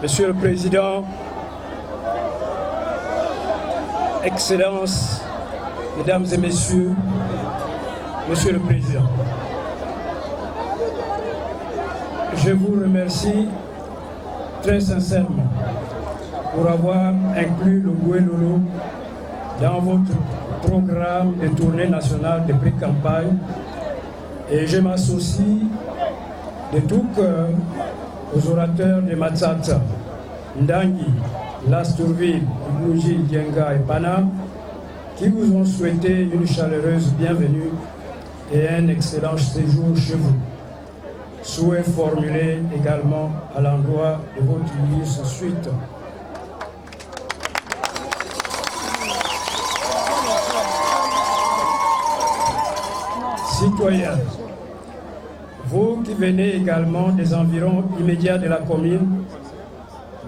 Monsieur le Président, Excellences, Mesdames et Messieurs, Monsieur le Président, je vous remercie très sincèrement pour avoir inclus le Gouelolo dans votre programme de tournée nationale de pré-campagne et je m'associe de tout cœur aux orateurs de Matsatsa, Ndangi, Lastourville, Ibouji, Dienga et Pana qui vous ont souhaité une chaleureuse bienvenue et un excellent séjour chez vous. Souhait formulé également à l'endroit de votre ministre suite. Citoyens, vous qui venez également des environs immédiats de la commune,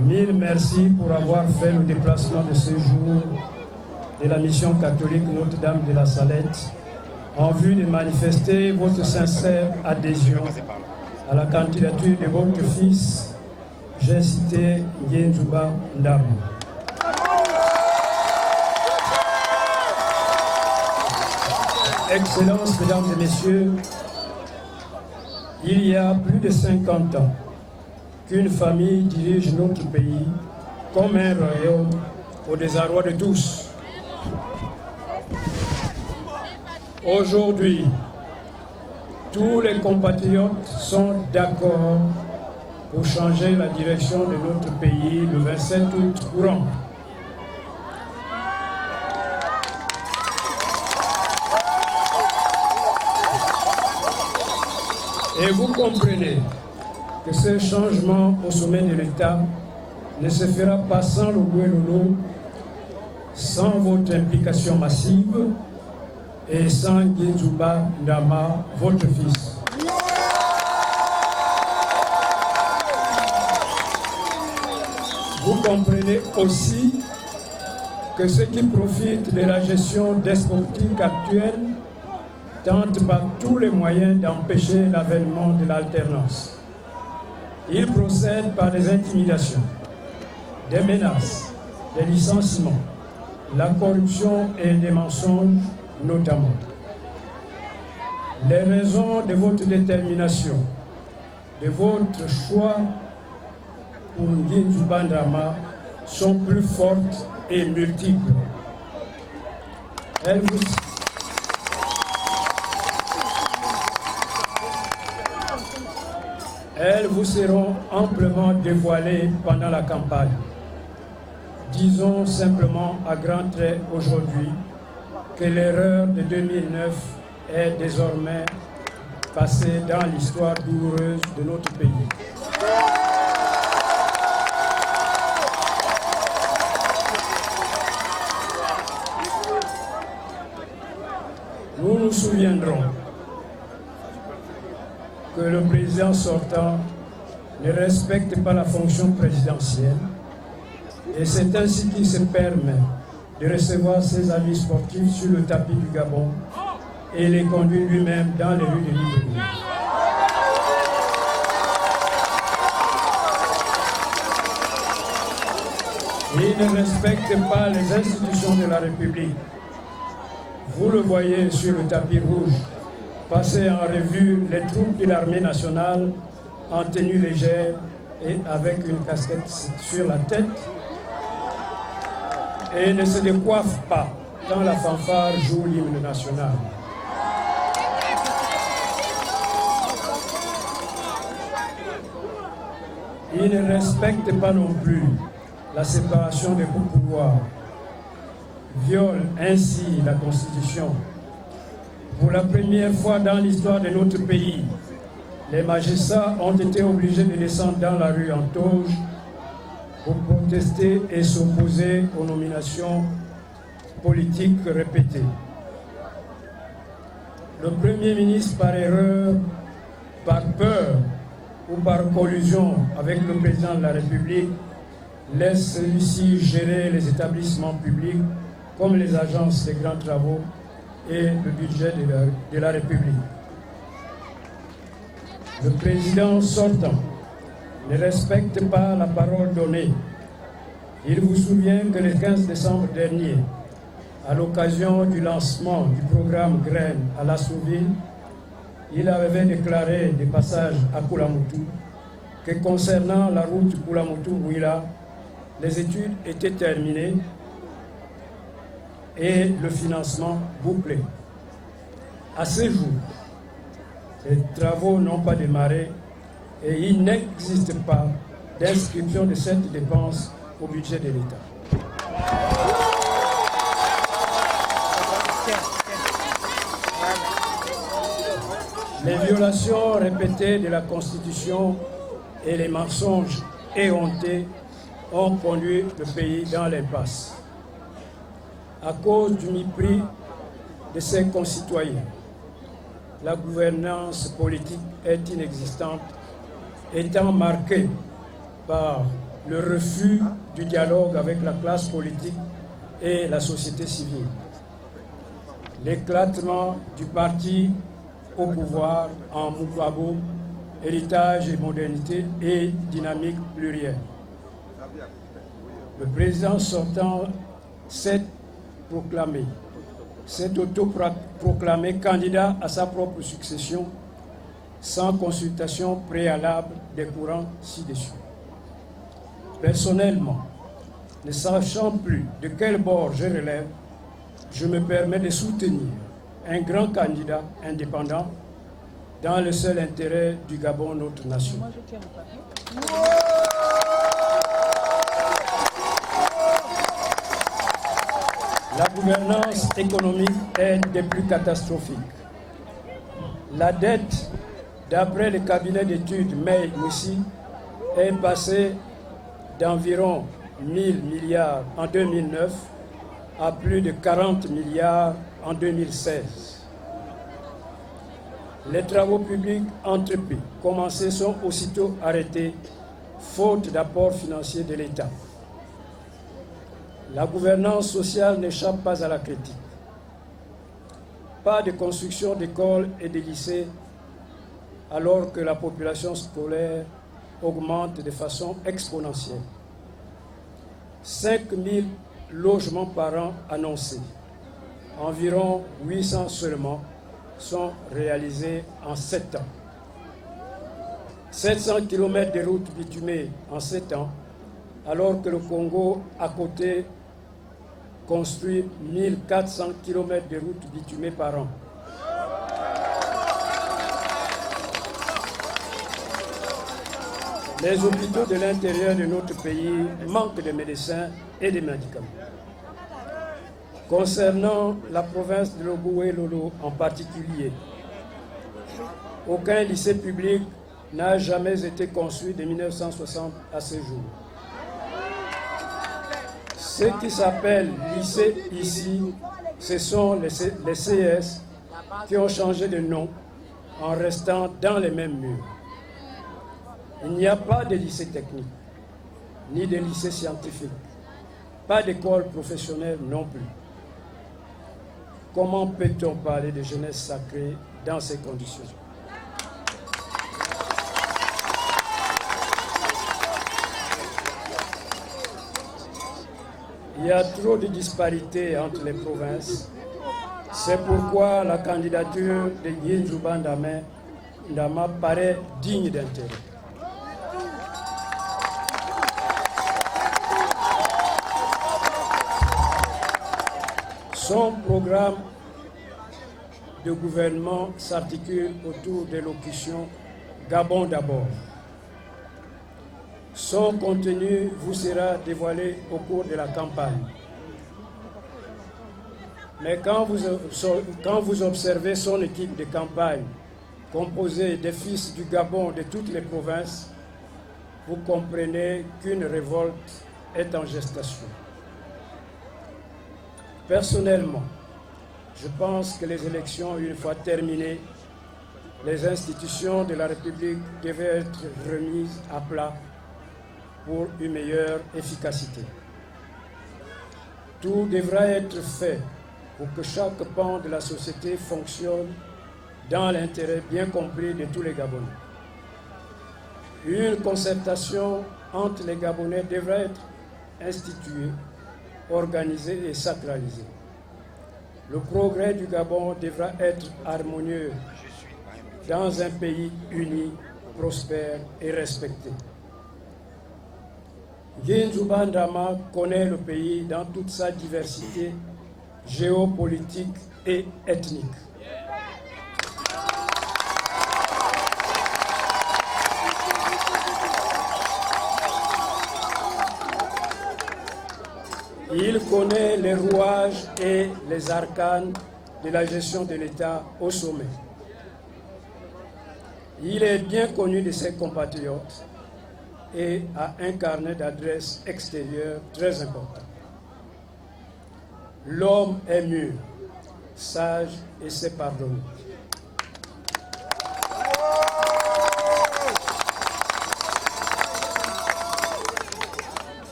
mille merci pour avoir fait le déplacement de ce jour de la mission catholique Notre-Dame de la Salette en vue de manifester votre sincère adhésion à la candidature de votre fils, j'ai cité Ndienzouba Ndama. Excellences, Mesdames et Messieurs, il y a plus de 50 ans qu'une famille dirige notre pays comme un royaume au désarroi de tous. Aujourd'hui, tous les compatriotes sont d'accord pour changer la direction de notre pays le 27 août courant. Et vous comprenez que ce changement au sommet de l'État ne se fera pas sans le Gouelolo, sans votre implication massive et sans Ndienzouba Ndama, votre fils. Vous comprenez aussi que ceux qui profitent de la gestion despotique actuelle tentent par tous les moyens d'empêcher l'avènement de l'alternance. Ils procèdent par des intimidations, des menaces, des licenciements, la corruption et des mensonges notamment. Les raisons de votre détermination, de votre choix pour Ndienzouba Ndama sont plus fortes et multiples. Elles vous seront amplement dévoilées pendant la campagne. Disons simplement à grands traits aujourd'hui que l'erreur de 2009 est désormais passée dans l'histoire douloureuse de notre pays. Nous nous souviendrons que le président sortant ne respecte pas la fonction présidentielle et c'est ainsi qu'il se permet de recevoir ses amis sportifs sur le tapis du Gabon et les conduire lui-même dans les rues de Libreville. Il ne respecte pas les institutions de la République. Vous le voyez sur le tapis rouge, passer en revue les troupes de l'armée nationale en tenue légère et avec une casquette sur la tête et ne se décoiffe pas quand la fanfare joue l'hymne national. Il ne respecte pas non plus la séparation des pouvoirs, viole ainsi la Constitution. Pour la première fois dans l'histoire de notre pays, les magistrats ont été obligés de descendre dans la rue en toge pour protester et s'opposer aux nominations politiques répétées. Le Premier ministre, par erreur, par peur ou par collusion avec le président de la République, laisse celui-ci gérer les établissements publics comme les agences des grands travaux et le budget de la République. Le président sortant ne respecte pas la parole donnée. Il vous souvient que le 15 décembre dernier, à l'occasion du lancement du programme Graines à Lassouville, il avait déclaré des passages à Koulamoutou que concernant la route Koulamoutou-Bouila, les études étaient terminées et le financement bouclé. À ce jour, les travaux n'ont pas démarré et il n'existe pas d'inscription de cette dépense au budget de l'État. Les violations répétées de la Constitution et les mensonges éhontés ont conduit le pays dans l'impasse. À cause du mépris de ses concitoyens, la gouvernance politique est inexistante, étant marquée par le refus du dialogue avec la classe politique et la société civile, l'éclatement du parti au pouvoir en Moukabo, héritage et modernité et dynamique plurielle. Le président sortant s'est autoproclamé candidat à sa propre succession sans consultation préalable des courants ci-dessus. Personnellement, ne sachant plus de quel bord je relève, je me permets de soutenir un grand candidat indépendant dans le seul intérêt du Gabon, notre nation. La gouvernance économique est des plus catastrophiques. La dette, d'après le cabinet d'études May Moussi, est passée d'environ 1 000 milliards en 2009 à plus de 40 milliards en 2016. Les travaux publics entrepris commencés sont aussitôt arrêtés, faute d'apport financier de l'État. La gouvernance sociale n'échappe pas à la critique. Pas de construction d'écoles et de lycées alors que la population scolaire augmente de façon exponentielle. 5 000 logements par an annoncés. Environ 800 seulement sont réalisés en 7 ans. 700 km de routes bitumées en 7 ans, alors que le Congo, à côté, construit 1400 km de routes bitumées par an. Les hôpitaux de l'intérieur de notre pays manquent de médecins et de médicaments. Concernant la province de Loboué-Lolo en particulier, aucun lycée public n'a jamais été construit de 1960 à ce jour. Ce qui s'appelle lycée ici, ce sont les CS qui ont changé de nom en restant dans les mêmes murs. Il n'y a pas de lycée technique, ni de lycée scientifique, pas d'école professionnelle non plus. Comment peut-on parler de jeunesse sacrée dans ces conditions? Il y a trop de disparités entre les provinces. C'est pourquoi la candidature de Guinjouba Ndama paraît digne d'intérêt. Son programme de gouvernement s'articule autour des locutions « Gabon d'abord ». Son contenu vous sera dévoilé au cours de la campagne. Mais quand vous observez son équipe de campagne, composée des fils du Gabon de toutes les provinces, vous comprenez qu'une révolte est en gestation. Personnellement, je pense que les élections, une fois terminées, les institutions de la République devaient être remises à plat pour une meilleure efficacité. Tout devra être fait pour que chaque pan de la société fonctionne dans l'intérêt bien compris de tous les Gabonais. Une concertation entre les Gabonais devra être instituée, organisée et sacralisée. Le progrès du Gabon devra être harmonieux dans un pays uni, prospère et respecté. Guinzouba Ndama connaît le pays dans toute sa diversité géopolitique et ethnique. Il connaît les rouages et les arcanes de la gestion de l'État au sommet. Il est bien connu de ses compatriotes et a un carnet d'adresses extérieures très important. L'homme est mûr, sage et sait pardonner.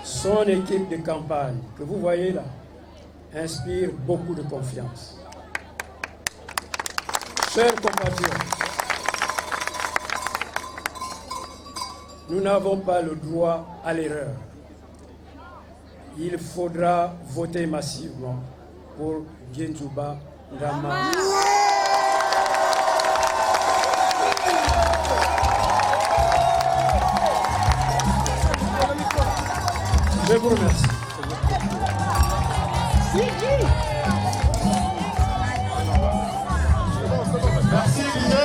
Son équipe de campagne, que vous voyez là, inspire beaucoup de confiance. Chers compatriotes, nous n'avons pas le droit à l'erreur. Il faudra voter massivement pour Guinzouba Ndama. Je vous remercie. Merci, Didier.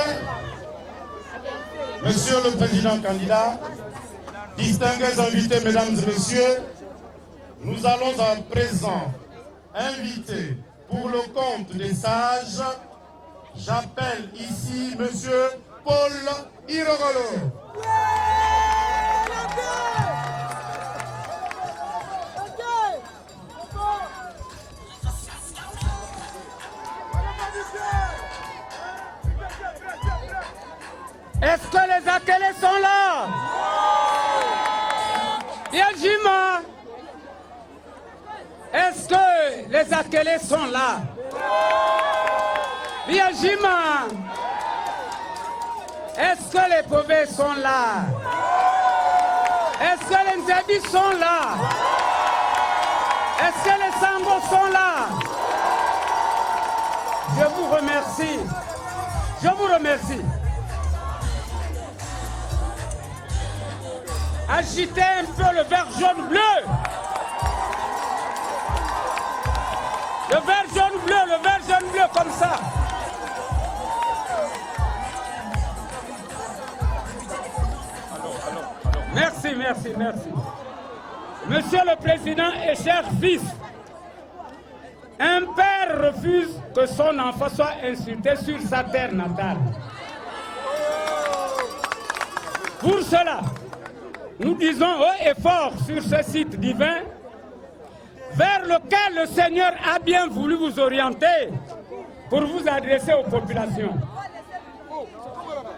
Monsieur le Président candidat, distingués invités, mesdames et messieurs, nous allons à présent inviter pour le compte des sages, j'appelle ici monsieur Paul Irogolo. Est-ce que les Akélés sont là? Yajima. Est-ce que les Akélés sont là? Yajima. Est-ce que les Povés sont là? Est-ce que les Nzébi sont là? Est-ce que les Sango sont là? Je vous remercie. Je vous remercie. Agitez un peu le vert jaune bleu. Le vert jaune bleu, le vert jaune bleu comme ça. Merci, merci, merci. Monsieur le Président et chers fils, un père refuse que son enfant soit insulté sur sa terre natale. Pour cela, nous disons haut et fort sur ce site divin vers lequel le Seigneur a bien voulu vous orienter pour vous adresser aux populations.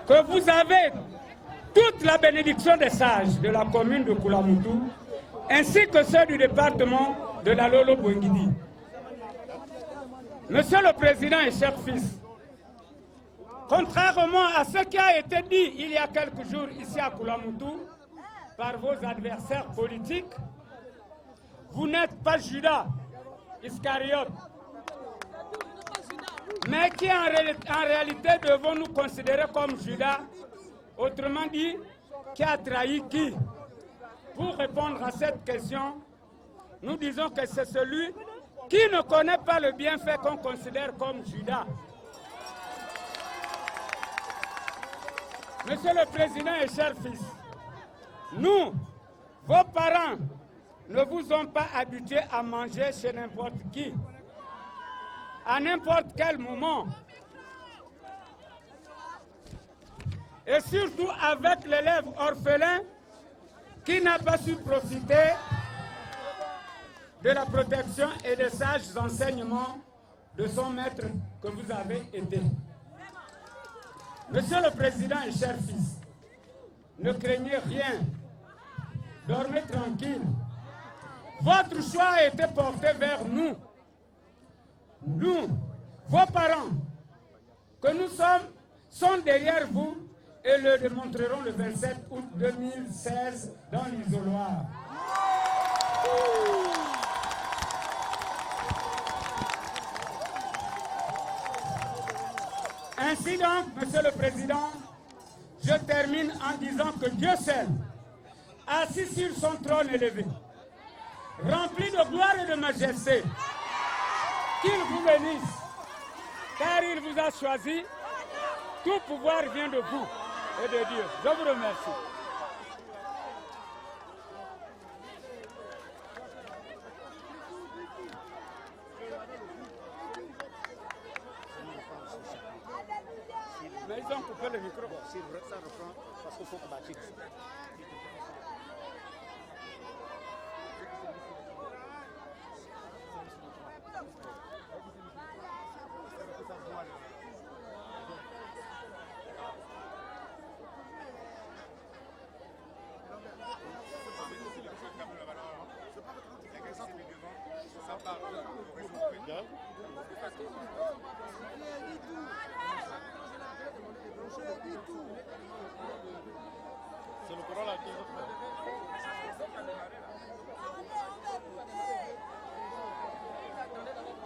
Que vous avez toute la bénédiction des sages de la commune de Koulamoutou ainsi que ceux du département de la Lolo-Bouengidi. Monsieur le Président et chers fils, contrairement à ce qui a été dit il y a quelques jours ici à Koulamoutou, par vos adversaires politiques, vous n'êtes pas Judas Iscariote, mais qui en réalité devons nous considérer comme Judas, autrement dit, qui a trahi qui? Pour répondre à cette question, nous disons que c'est celui qui ne connaît pas le bienfait qu'on considère comme Judas. Monsieur le Président et chers fils, nous, vos parents, ne vous ont pas habitués à manger chez n'importe qui, à n'importe quel moment. Et surtout avec l'élève orphelin qui n'a pas su profiter de la protection et des sages enseignements de son maître que vous avez été. Monsieur le Président et chers fils, ne craignez rien. Dormez tranquille. Votre choix a été porté vers nous. Nous, vos parents, que nous sommes derrière vous et et le démontreront le 27 août 2016 dans l'isoloir. Ainsi donc, Monsieur le Président, je termine en disant que Dieu seul, assis sur son trône élevé, rempli de gloire et de majesté, qu'il vous bénisse, car il vous a choisi. Tout pouvoir vient de vous et de Dieu. Je vous remercie. Mais ils ont coupé le micro. Si ça reprend, parce qu'il faut combattre.